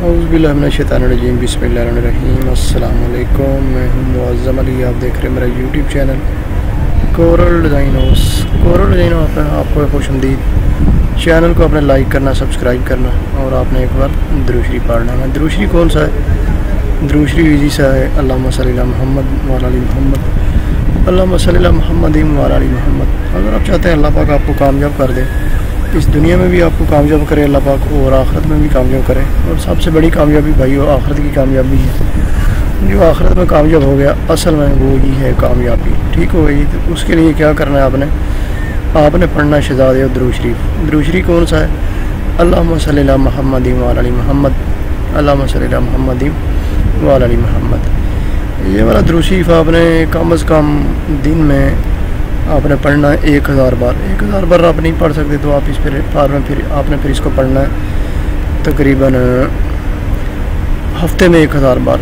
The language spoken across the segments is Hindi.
औज़ुबिल्लाहिमिनश्शैतानिर्रजीम बिस्मिल्लाहिर्रहमानिर्रहीम। अस्सलाम वालेकुम। मैं हूँ मुअज़्ज़म अली, आप देख रहे हैं मेरा YouTube channel coral design house. Coral design house में आपको खुशमदीद। चैनल को आपने लाइक करना, सब्सक्राइब करना और आपने एक बार दुरूद शरीफ पढ़ना है। दुरूद शरीफ कौन सा है? दुरूद शरीफ इजी सा है, अल्लाहुम्मा सल्ली अला मुहम्मद व अला आलि मुहम्मद, अल्लाहुम्मा सल्ली अला मुहम्मदिन व अला आलि मुहम्मद। अगर आप चाहते हैं अल्लाह पाक आपको कामयाब कर दे, इस दुनिया में भी आपको कामयाब करे अल्लाह पाक, और आखिरत में भी कामयाब करे। और सबसे बड़ी कामयाबी भाई वो आखिरत की कामयाबी है। जो आखिरत में कामयाब हो गया असल में वो ही है कामयाबी। ठीक हो गई? तो उसके लिए क्या करना है, आपने पढ़ना है शहज़ादे और दुरूद शरीफ। दुरूद शरीफ कौन सा है? अल्लाहुम्मा सल्ली अला मुहम्मदिन व अला आलि मुहम्मद, अल्लाहुम्मा सल्ली अला मुहम्मदिन व अला आलि मुहम्मद। ये वाला दुरूद शरीफ आपने कम अज़ कम दिन में आपने पढ़ना है 1000 बार। 1000 बार आप नहीं पढ़ सकते तो आप इस बार में फिर इसको पढ़ना है तकरीबन हफ्ते में 1000 बार।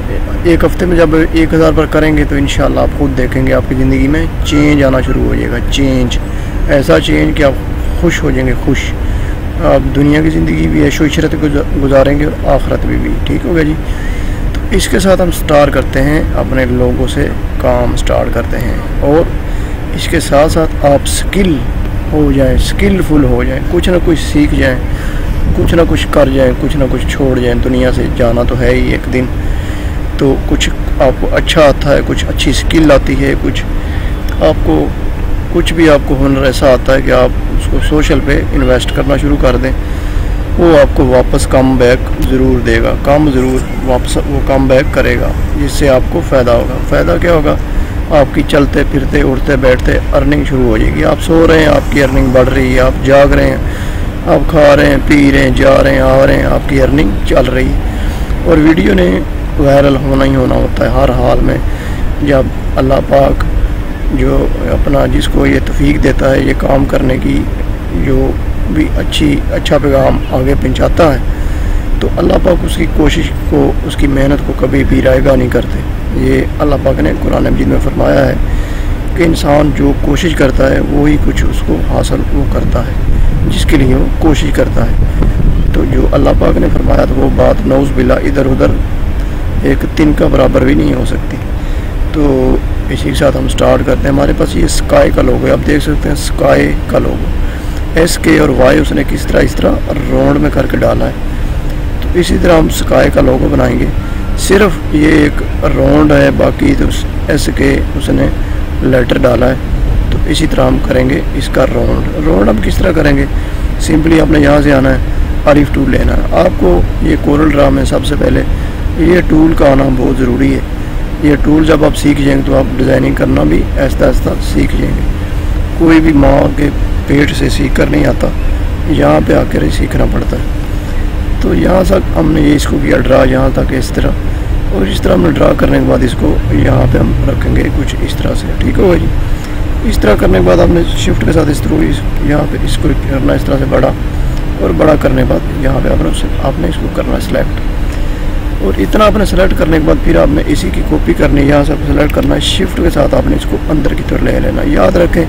एक हफ्ते में जब 1000 बार करेंगे तो इंशाल्लाह आप खुद देखेंगे आपकी ज़िंदगी में चेंज आना शुरू हो जाएगा। चेंज, ऐसा चेंज कि आप खुश हो जाएंगे। खुश आप दुनिया की ज़िंदगी भी ऐशो इशरत गुजारेंगे और आखिरत में भी। ठीक हो गया जी? तो इसके साथ हम स्टार्ट करते हैं, अपने लोगों से काम स्टार्ट करते हैं और इसके साथ साथ आप स्किल हो जाएं, स्किलफुल हो जाएं, कुछ ना कुछ सीख जाएं, कुछ ना कुछ कर जाएं, कुछ ना कुछ छोड़ जाएं। दुनिया से जाना तो है ही एक दिन, तो कुछ आपको अच्छा आता है, कुछ अच्छी स्किल आती है, कुछ भी आपको हुनर ऐसा आता है कि आप उसको सोशल पे इन्वेस्ट करना शुरू कर दें, वो आपको वापस कम बैक ज़रूर देगा। वापस वो कम बैक करेगा, जिससे आपको फ़ायदा होगा। फ़ायदा क्या होगा? आपकी चलते फिरते उठते बैठते अर्निंग शुरू हो जाएगी। आप सो रहे हैं, आपकी अर्निंग बढ़ रही है। आप जाग रहे हैं, आप खा रहे हैं, पी रहे हैं, जा रहे हैं, आ रहे हैं, आपकी अर्निंग चल रही है। और वीडियो ने वायरल होना ही होना होता है हर हाल में। जब अल्लाह पाक जो अपना जिसको ये तौफीक देता है ये काम करने की, जो भी अच्छा पैगाम आगे पहुँचाता है, तो अल्लाह पाक उसकी कोशिश को, उसकी मेहनत को कभी भी रायगा नहीं करते। ये अल्लाह पाक ने कुरान मजीद में फरमाया है कि इंसान जो कोशिश करता है वो ही कुछ उसको हासिल वो करता है, जिसके लिए वो कोशिश करता है। तो जो अल्लाह पाक ने फरमाया तो वो बात नौज़ बिल्ला इधर उधर एक तिन का बराबर भी नहीं हो सकती। तो इसी के साथ हम स्टार्ट करते हैं। हमारे पास ये स्काई का लोगो है, आप देख सकते हैं स्काई का लोगो, SK और Y उसने किस तरह इस तरह राउंड में करके डाला है। तो इसी तरह हम स्काई का लोगो बनाएंगे। सिर्फ ये एक राउंड है, बाकी तो SK उसने लेटर डाला है। तो इसी तरह हम करेंगे इसका राउंड हम किस तरह करेंगे? सिंपली आपने यहाँ से आना है, आरिफ टूल लेना है आपको। ये कोरल ड्रा में सबसे पहले ये टूल का आना बहुत ज़रूरी है। ये टूल जब आप सीख जाएंगे तो आप डिज़ाइनिंग करना भी आहिस्ता आहिस्ता सीख जाएंगे। कोई भी माँ के पेट से सीख कर नहीं आता, यहाँ पे आकर ही सीखना पड़ता है। तो यहाँ तक हमने ये इसको किया ड्रा, यहाँ तक इस तरह, और इस तरह हमने ड्रा करने के बाद इसको यहाँ पे हम रखेंगे कुछ इस तरह से। ठीक होगा जी? इस तरह करने के बाद आपने शिफ्ट के साथ इस तरह यहाँ पे इसको करना इस तरह से बड़ा, और बड़ा करने के बाद यहाँ पे आपने इसको करना सेलेक्ट, और इतना आपने सेलेक्ट करने के बाद फिर आपने इसी की कॉपी करनी है। यहाँ से सेलेक्ट करना है, शिफ्ट के साथ आपने इसको अंदर की तरफ ले लेना। याद रखें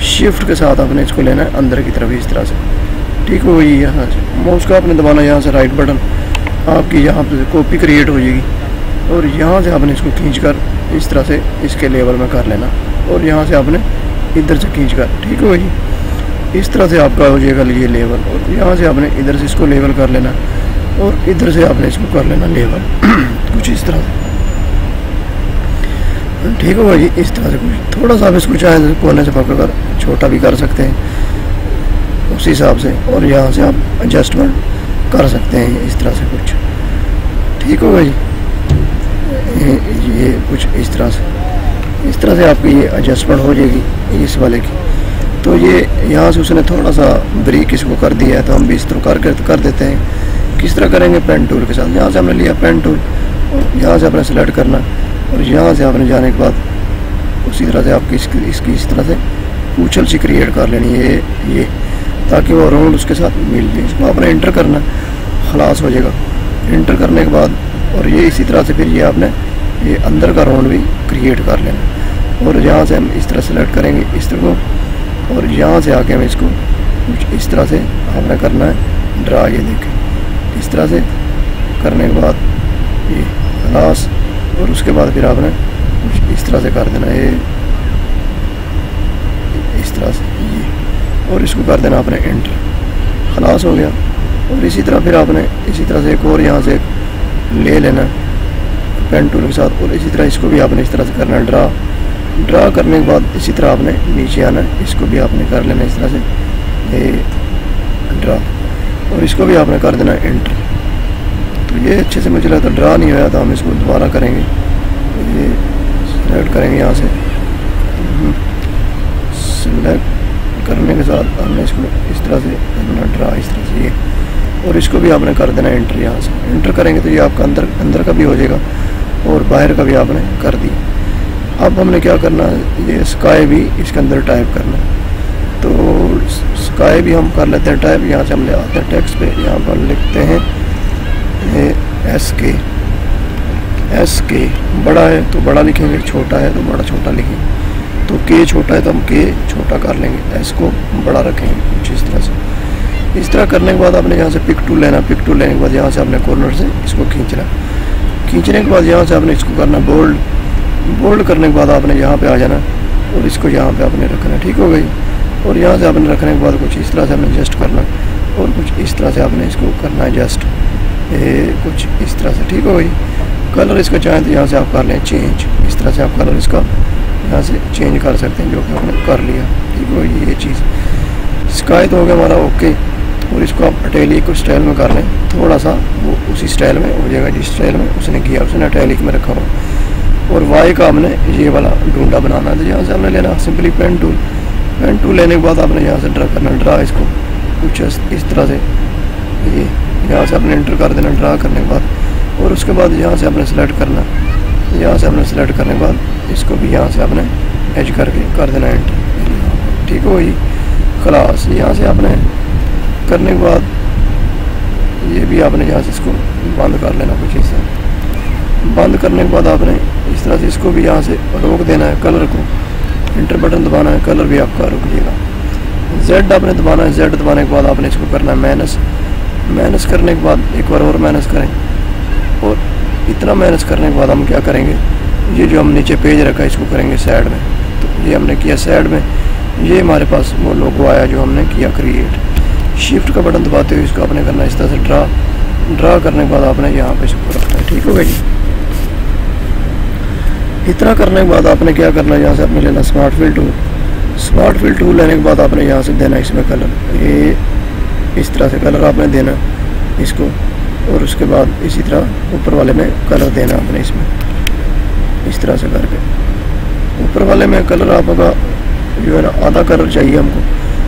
शिफ्ट के साथ आपने इसको लेना है अंदर की तरफ इस तरह से। ठीक हो गई? यहाँ से माउस का आपने दबाना, यहाँ से राइट बटन, आपकी यहाँ पे कॉपी क्रिएट हो जाएगी, और यहाँ से आपने इसको खींचकर इस तरह से इसके लेवल में कर लेना, और यहाँ से आपने इधर से खींचकर, ठीक हो जी, इस तरह से आपका हो जाएगा ये लेवल। और यहाँ से आपने इधर से इसको लेवल कर लेना, और इधर से आपने इसको कर लेना लेवल कुछ इस तरह से। ठीक होगा जी? इस तरह से कुछ थोड़ा सा आप इसको चाहे कोने से पकड़ कर छोटा भी कर सकते हैं उसी हिसाब से, और यहाँ से आप एडजस्टमेंट कर सकते हैं इस तरह से कुछ। ठीक होगा जी? ये कुछ इस तरह से आपकी ये एडजस्टमेंट हो जाएगी इस वाले की। तो ये यहाँ से उसने थोड़ा सा ब्रेक इसको कर दिया है, तो हम भी इस तरह कर देते हैं। किस तरह करेंगे? पेन टूल के साथ। यहाँ से हमने लिया पेन टूल, और यहाँ से आपने सेलेक्ट करना, और यहाँ से आपने जाने के बाद उसी तरह से आपकी इसकी इस तरह से पूछल सी क्रिएट कर लेनी है ये, ताकि वो राउंड उसके साथ मिल जाए। इसको आपने इंटर करना, खलास हो जाएगा। इंटर करने के बाद और ये इसी तरह से फिर ये आपने ये अंदर का राउंड भी क्रिएट कर लेना, और यहाँ से हम इस तरह सेलेक्ट करेंगे इस तरह को, और यहाँ से आके हम इसको कुछ इस तरह से आपने करना है ड्रा। ये देखें इस तरह से करने के बाद ये खलास, और उसके बाद फिर आपने कुछ इस तरह से कर देना, ये इस तरह से ये, और इसको कर देना आपने एंटर, खलास हो गया। और इसी तरह फिर आपने इसी तरह से एक और यहाँ से ले लेना पेन टूल के साथ, और इसी तरह इसको भी आपने इस तरह से करना है ड्रा करने के बाद इसी तरह आपने नीचे आना, इसको भी आपने कर लेना इस तरह से ये ड्रा, और इसको भी आपने कर देना एंटर। तो ये अच्छे से मुझे लगता है ड्रा नहीं हुआ था, हम इसको दोबारा करेंगे, ये सेलेक्ट करेंगे यहाँ से, सेलेक्ट करने के साथ हमने इसको इस तरह से करना ड्रा, इस तरह से ये, और इसको भी आपने कर देना एंटर। यहाँ से एंटर करेंगे तो ये आपका अंदर का भी हो जाएगा और बाहर का भी आपने कर दिया। अब हमने क्या करना है, ये स्काई भी इसके अंदर टाइप करना है, तो स्काई भी हम कर लेते हैं टाइप। यहाँ से हम ले आते हैं टेक्स्ट पे, यहाँ पर लिखते हैं एस के, बड़ा है तो बड़ा लिखेंगे, छोटा है तो बड़ा छोटा लिखेंगे, तो के छोटा है तो हम के छोटा कर लेंगे, एस को बड़ा रखेंगे कुछ इस तरह से। इस तरह करने के बाद आपने यहाँ से पिक टूल लेना, पिक टूल लेने के बाद यहाँ से आपने कॉर्नर से इसको खींचना, खींचने के बाद यहाँ से आपने इसको करना बोल्ड करने के बाद आपने यहाँ पे आ जाना और इसको यहाँ पे आपने रखना, ठीक हो गई। और यहाँ से आपने रखने के बाद कुछ इस तरह से आपने एडजस्ट करना, और कुछ इस तरह से आपने इसको करना है एडजस्ट, कुछ इस तरह से, ठीक हो गई। कलर इसका चाहें तो यहाँ से आप कर लें चेंज, इस तरह से आप कलर इसका यहाँ से चेंज कर सकते हैं, जो कि आपने कर लिया, ठीक हो गई ये चीज़। स्काई तो हो गया हमारा ओके, और इसको आप अटैलिक को स्टाइल में कर लें, थोड़ा सा वो उसी स्टाइल में हो जाएगा जिस स्टाइल में उसने किया, उसने अटैलिक में रखा हुआ। और वाई का हमने ये वाला ढूंढा बनाना है, तो यहाँ से हमने लेना सिंपली पेन टूल लेने के बाद आपने यहाँ से ड्रा करना, ड्रा इसको कुछ इस तरह से, ये यहाँ से आपने एंटर कर देना ड्रा करने के बाद, और उसके बाद यहाँ से आपने सेलेक्ट करना, यहाँ से आपने सेलेक्ट करने के बाद इसको भी यहाँ से आपने एज करके कर देना एंटर, ठीक हो गई क्लास। यहाँ से आपने करने के बाद ये भी आपने यहाँ से इसको बंद कर लेना, कुछ इस तरह बंद करने के बाद आपने इस तरह से इसको भी यहाँ से रोक देना है, कलर को इंटर बटन दबाना है, कलर भी आपका रुक जाएगा। जेड आपने दबाना है, जेड दबाने के बाद आपने इसको करना है माइनस करने के बाद एक बार और माइनस करें, और इतना माइनस करने के बाद हम क्या करेंगे, ये जो हम नीचे पेज रखा है इसको करेंगे साइड में, तो ये हमने किया साइड में, ये हमारे पास वो लोगो आया जो हमने किया क्रिएट। शिफ्ट का बटन दबाते हुए इसको आपने करना है इस तरह से ड्रा करने के बाद आपने यहाँ पे इसको रखना है, ठीक हो गया जी। इतना करने के बाद आपने क्या करना है, यहाँ से आपने लेना स्मार्ट फिल टूल लेने के बाद आपने यहाँ से देना इसमें कलर, ये इस तरह से कलर आपने देना इसको, और उसके बाद इसी तरह ऊपर वाले में कलर देना आपने इसमें इस तरह से करके। ऊपर वाले में कलर आपका जो है ना आधा कलर चाहिए हमको,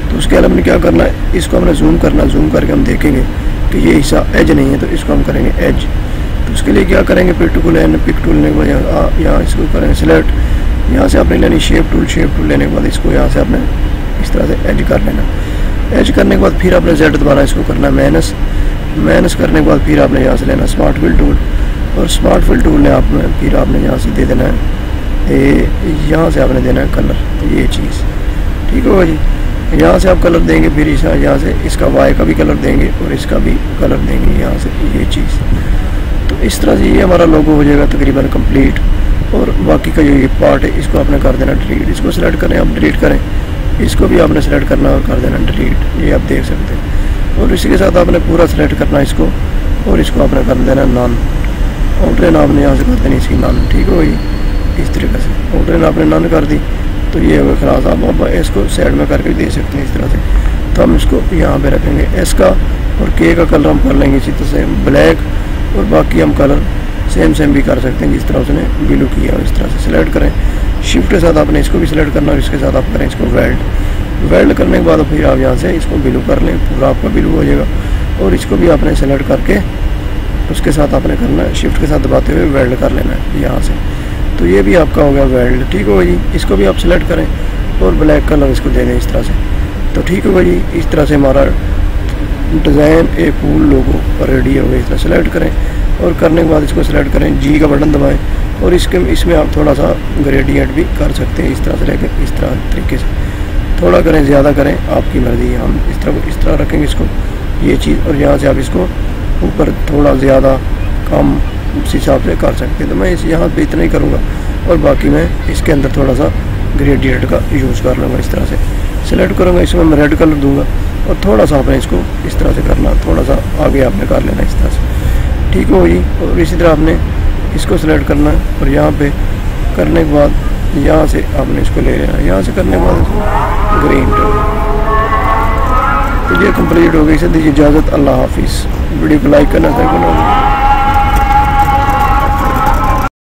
तो उसके लिए हमने क्या करना है, इसको हमने जूम करना, जूम करके हम देखेंगे कि ये हिस्सा एज नहीं है, तो इसको हम करेंगे एज। तो उसके लिए क्या करेंगे, पिक टूल लेने के बाद यहाँ इसको करेंगे सिलेक्ट, यहाँ से आपने लेनी शेप टूल लेने के बाद इसको यहाँ से आपने इस तरह से एज कर लेना। एज करने के बाद फिर आपने जेड दबाना, इसको करना है माइनस करने के बाद फिर आपने यहाँ से लेना स्मार्ट फिल टूल, और स्मार्ट फिल टूल ने आपने फिर आपने यहाँ से दे देना है यहाँ से आपने देना है कलर, ये चीज़ ठीक होगा जी। यहाँ से आप कलर देंगे, फिर यहाँ से इसका वाई का भी कलर देंगे और इसका भी कलर देंगे यहाँ से, ये चीज़। तो इस तरह से ये हमारा लोगो हो जाएगा तकरीबन कंप्लीट। और बाकी का जो ये पार्ट है इसको आपने कर देना डिलीट, इसको सेलेक्ट करें आप डिलीट करें, इसको भी आपने सेलेक्ट करना और कर देना डिलीट, ये आप देख सकते हैं। और इसी के साथ आपने पूरा सेलेक्ट करना इसको, और इसको आपने कर देना नन, आउटलाइन आपने यहाँ से कर देनी इसकी नन, ठीक हो गई। इस तरीके से आउटलाइन आपने नन कर दी तो ये होगा खलास। आप इसको साइड में करके दे सकते हैं इस तरह से। तो हम इसको यहाँ पे रखेंगे एस का, और के का कलर हम कर लेंगे इसी तरह से ब्लैक, और बाकी हम कलर सेम भी कर सकते हैं जिस तरह उसने ब्लू किया, इस तरह से सिलेक्ट करें। शिफ्ट के साथ आपने इसको भी सिलेक्ट करना, और इसके साथ आप करें इसको वेल्ड करने के बाद फिर आप यहाँ से इसको ब्लू कर लें, पूरा आपका ब्लू हो जाएगा। और इसको भी आपने सेलेक्ट करके उसके साथ आपने करना है, शिफ्ट के साथ दबाते हुए वेल्ड कर लेना है यहाँ से। तो ये भी आपका हो गया वेल्ड, ठीक होगा जी। इसको भी आप सिलेक्ट करें और ब्लैक कलर इसको दे दें इस तरह से, तो ठीक होगा जी। इस तरह से हमारा डिज़ाइन ए फूल लोगो रेडी हो गया। इस तरह सेलेक्ट करें, और करने के बाद इसको सेलेक्ट करें, जी का बटन दबाएं, और इसमें आप थोड़ा सा ग्रेडियंट भी कर सकते हैं इस तरह से लेकर, इस तरीके से थोड़ा करें, ज़्यादा करें, आपकी मर्ज़ी है। हम इस तरह रखेंगे इसको, ये चीज़। और यहाँ से आप इसको ऊपर थोड़ा ज़्यादा काम उस हिसाब से कर सकते हैं। तो मैं इस यहाँ पे इतना ही करूँगा और बाकी मैं इसके अंदर थोड़ा सा ग्रेडियंट का यूज़ कर लूँगा। इस तरह से सेलेक्ट करूँगा, इसमें मैं रेड कलर दूँगा और थोड़ा सा आपने इसको इस तरह से करना, थोड़ा सा आगे आपने कर लेना इस तरह से, ठीक हो जी। और इसी तरह आपने इसको सेलेक्ट करना है और यहाँ पे करने के बाद यहाँ से आपने इसको ले लेना, यहाँ से करने के बाद ग्रीन टर्न। तो ये कंप्लीट हो गई। इसे दीजिए इजाज़त, अल्लाह हाफिज़। वीडियो को लाइक करना,